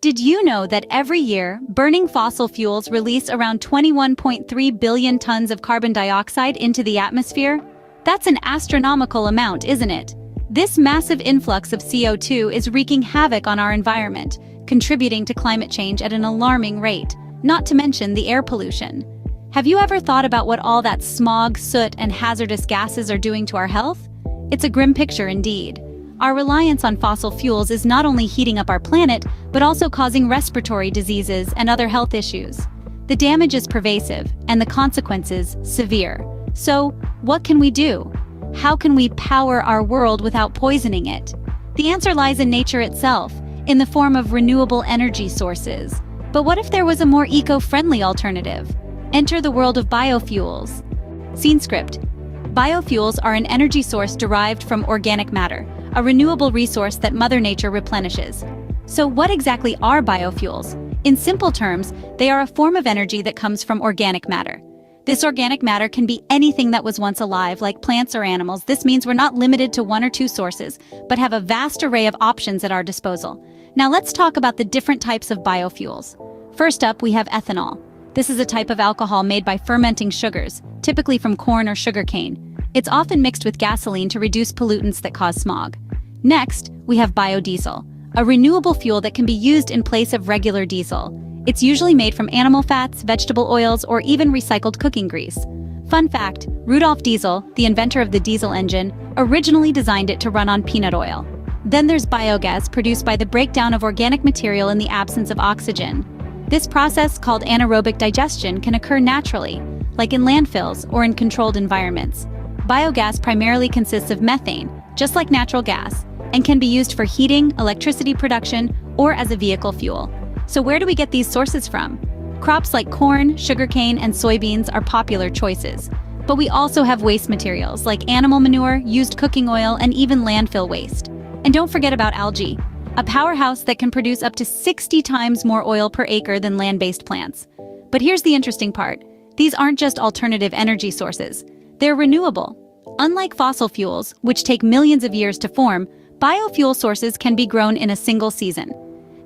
Did you know that every year, burning fossil fuels release around 21.3 billion tons of carbon dioxide into the atmosphere? That's an astronomical amount, isn't it? This massive influx of CO2 is wreaking havoc on our environment, contributing to climate change at an alarming rate, not to mention the air pollution. Have you ever thought about what all that smog, soot, and hazardous gases are doing to our health? It's a grim picture indeed. Our reliance on fossil fuels is not only heating up our planet, but also causing respiratory diseases and other health issues. The damage is pervasive, and the consequences severe. So, what can we do? How can we power our world without poisoning it? The answer lies in nature itself, in the form of renewable energy sources. But what if there was a more eco-friendly alternative? Enter the world of biofuels. Scene script. Biofuels are an energy source derived from organic matter, a renewable resource that Mother Nature replenishes. So what exactly are biofuels? In simple terms, they are a form of energy that comes from organic matter. This organic matter can be anything that was once alive, like plants or animals. This means we're not limited to one or two sources, but have a vast array of options at our disposal. Now let's talk about the different types of biofuels. First up, we have ethanol. This is a type of alcohol made by fermenting sugars, typically from corn or sugarcane. It's often mixed with gasoline to reduce pollutants that cause smog. Next, we have biodiesel, a renewable fuel that can be used in place of regular diesel. It's usually made from animal fats, vegetable oils, or even recycled cooking grease. Fun fact, Rudolf Diesel, the inventor of the diesel engine, originally designed it to run on peanut oil. Then there's biogas, produced by the breakdown of organic material in the absence of oxygen. This process, called anaerobic digestion, can occur naturally, like in landfills or in controlled environments. Biogas primarily consists of methane, just like natural gas, and can be used for heating, electricity production, or as a vehicle fuel. So where do we get these sources from? Crops like corn, sugarcane, and soybeans are popular choices. But we also have waste materials like animal manure, used cooking oil, and even landfill waste. And don't forget about algae, a powerhouse that can produce up to 60 times more oil per acre than land-based plants. But here's the interesting part. These aren't just alternative energy sources. They're renewable. Unlike fossil fuels, which take millions of years to form, biofuel sources can be grown in a single season.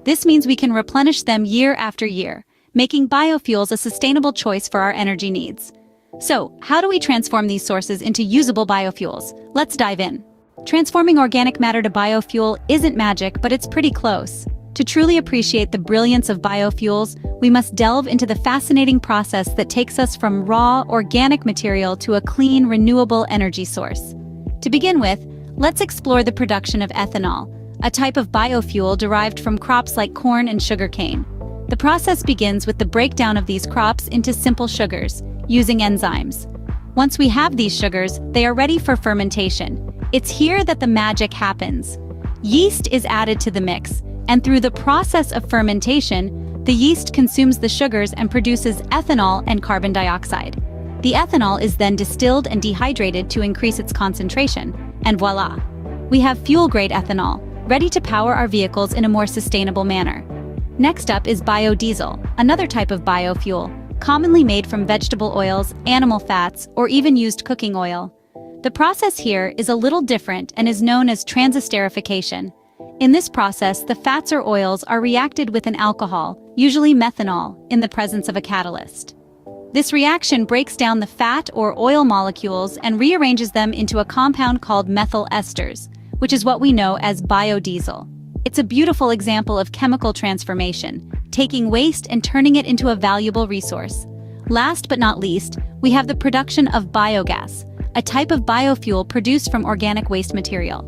This means we can replenish them year after year, making biofuels a sustainable choice for our energy needs. So, how do we transform these sources into usable biofuels? Let's dive in. Transforming organic matter to biofuel isn't magic, but it's pretty close. To truly appreciate the brilliance of biofuels, we must delve into the fascinating process that takes us from raw, organic material to a clean, renewable energy source. To begin with, let's explore the production of ethanol, a type of biofuel derived from crops like corn and sugarcane. The process begins with the breakdown of these crops into simple sugars, using enzymes. Once we have these sugars, they are ready for fermentation. It's here that the magic happens. Yeast is added to the mix, and through the process of fermentation, the yeast consumes the sugars and produces ethanol and carbon dioxide. The ethanol is then distilled and dehydrated to increase its concentration, and voila! We have fuel-grade ethanol, ready to power our vehicles in a more sustainable manner. Next up is biodiesel, another type of biofuel, commonly made from vegetable oils, animal fats, or even used cooking oil. The process here is a little different and is known as transesterification. In this process, the fats or oils are reacted with an alcohol, usually methanol, in the presence of a catalyst. This reaction breaks down the fat or oil molecules and rearranges them into a compound called methyl esters, which is what we know as biodiesel. It's a beautiful example of chemical transformation, taking waste and turning it into a valuable resource. Last but not least, we have the production of biogas, a type of biofuel produced from organic waste material.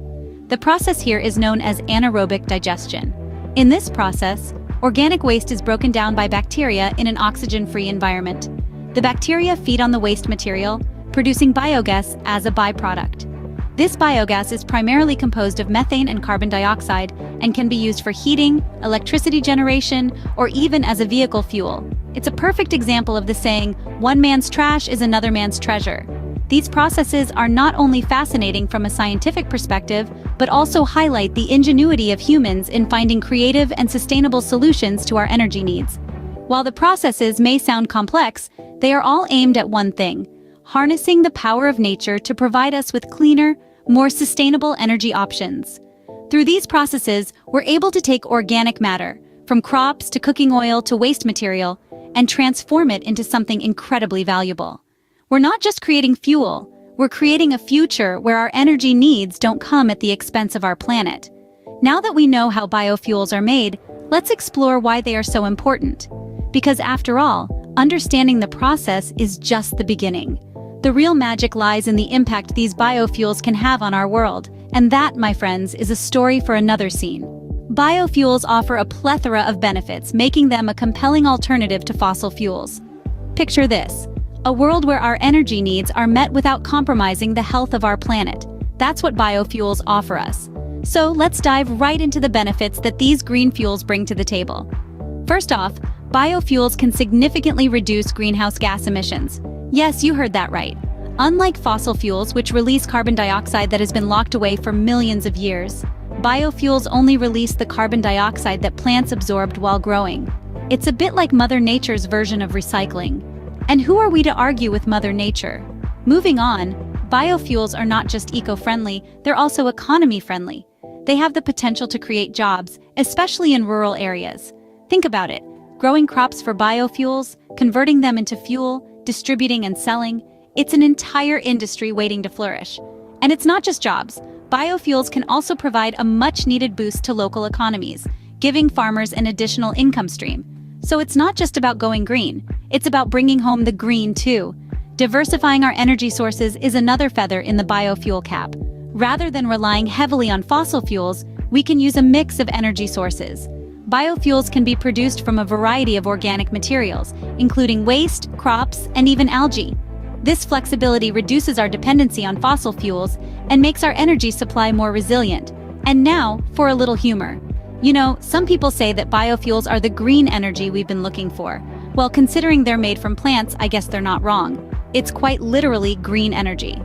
The process here is known as anaerobic digestion. In this process, organic waste is broken down by bacteria in an oxygen-free environment. The bacteria feed on the waste material, producing biogas as a byproduct. This biogas is primarily composed of methane and carbon dioxide and can be used for heating, electricity generation, or even as a vehicle fuel. It's a perfect example of the saying, "One man's trash is another man's treasure." These processes are not only fascinating from a scientific perspective, but also highlight the ingenuity of humans in finding creative and sustainable solutions to our energy needs. While the processes may sound complex, they are all aimed at one thing: harnessing the power of nature to provide us with cleaner, more sustainable energy options. Through these processes, we're able to take organic matter, from crops to cooking oil to waste material, and transform it into something incredibly valuable. We're not just creating fuel, we're creating a future where our energy needs don't come at the expense of our planet. Now that we know how biofuels are made, let's explore why they are so important. Because after all, understanding the process is just the beginning. The real magic lies in the impact these biofuels can have on our world, and that, my friends, is a story for another scene. Biofuels offer a plethora of benefits, making them a compelling alternative to fossil fuels. Picture this: a world where our energy needs are met without compromising the health of our planet. That's what biofuels offer us. So let's dive right into the benefits that these green fuels bring to the table. First off, biofuels can significantly reduce greenhouse gas emissions. Yes, you heard that right. Unlike fossil fuels, which release carbon dioxide that has been locked away for millions of years, biofuels only release the carbon dioxide that plants absorbed while growing. It's a bit like Mother Nature's version of recycling. And who are we to argue with Mother Nature? Moving on, biofuels are not just eco-friendly, they're also economy-friendly. They have the potential to create jobs, especially in rural areas. Think about it: growing crops for biofuels, converting them into fuel, distributing and selling. It's an entire industry waiting to flourish. And it's not just jobs. Biofuels can also provide a much-needed boost to local economies, giving farmers an additional income stream. So it's not just about going green, it's about bringing home the green too. Diversifying our energy sources is another feather in the biofuel cap. Rather than relying heavily on fossil fuels, we can use a mix of energy sources. Biofuels can be produced from a variety of organic materials, including waste, crops, and even algae. This flexibility reduces our dependency on fossil fuels and makes our energy supply more resilient. And now, for a little humor. You know, some people say that biofuels are the green energy we've been looking for. Well, considering they're made from plants, I guess they're not wrong. It's quite literally green energy.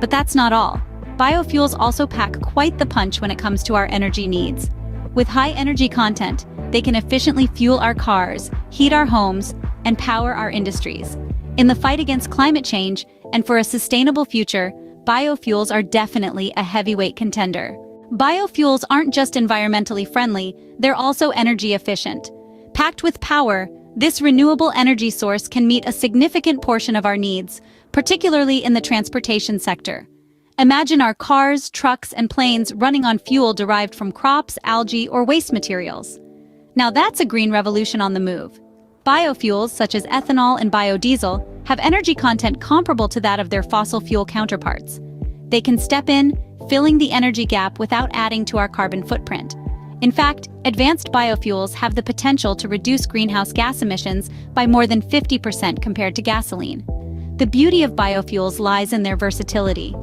But that's not all. Biofuels also pack quite the punch when it comes to our energy needs. With high energy content, they can efficiently fuel our cars, heat our homes, and power our industries. In the fight against climate change and for a sustainable future, biofuels are definitely a heavyweight contender. Biofuels aren't just environmentally friendly, they're also energy efficient. Packed with power, this renewable energy source can meet a significant portion of our needs, particularly in the transportation sector. Imagine our cars, trucks, and planes running on fuel derived from crops, algae, or waste materials. Now that's a green revolution on the move. Biofuels, such as ethanol and biodiesel, have energy content comparable to that of their fossil fuel counterparts. They can step in, filling the energy gap without adding to our carbon footprint. In fact, advanced biofuels have the potential to reduce greenhouse gas emissions by more than 50% compared to gasoline. The beauty of biofuels lies in their versatility.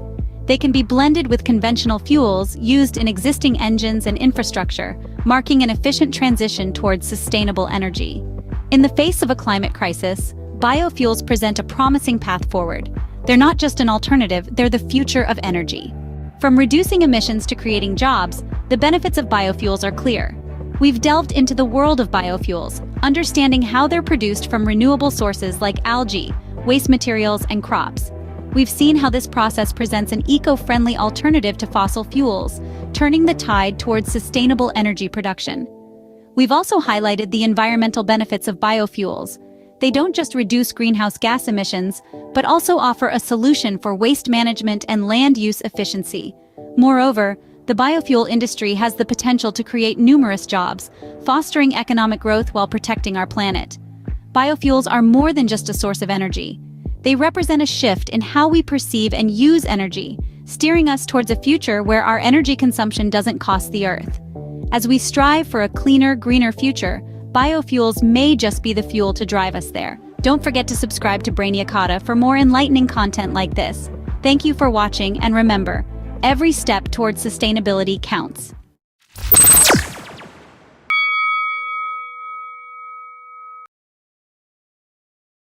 They can be blended with conventional fuels used in existing engines and infrastructure, marking an efficient transition towards sustainable energy. In the face of a climate crisis, biofuels present a promising path forward. They're not just an alternative, they're the future of energy. From reducing emissions to creating jobs, the benefits of biofuels are clear. We've delved into the world of biofuels, understanding how they're produced from renewable sources like algae, waste materials, and crops. We've seen how this process presents an eco-friendly alternative to fossil fuels, turning the tide towards sustainable energy production. We've also highlighted the environmental benefits of biofuels. They don't just reduce greenhouse gas emissions, but also offer a solution for waste management and land use efficiency. Moreover, the biofuel industry has the potential to create numerous jobs, fostering economic growth while protecting our planet. Biofuels are more than just a source of energy. They represent a shift in how we perceive and use energy, steering us towards a future where our energy consumption doesn't cost the Earth. As we strive for a cleaner, greener future, biofuels may just be the fuel to drive us there. Don't forget to subscribe to Brainiacata for more enlightening content like this. Thank you for watching, and remember, every step towards sustainability counts.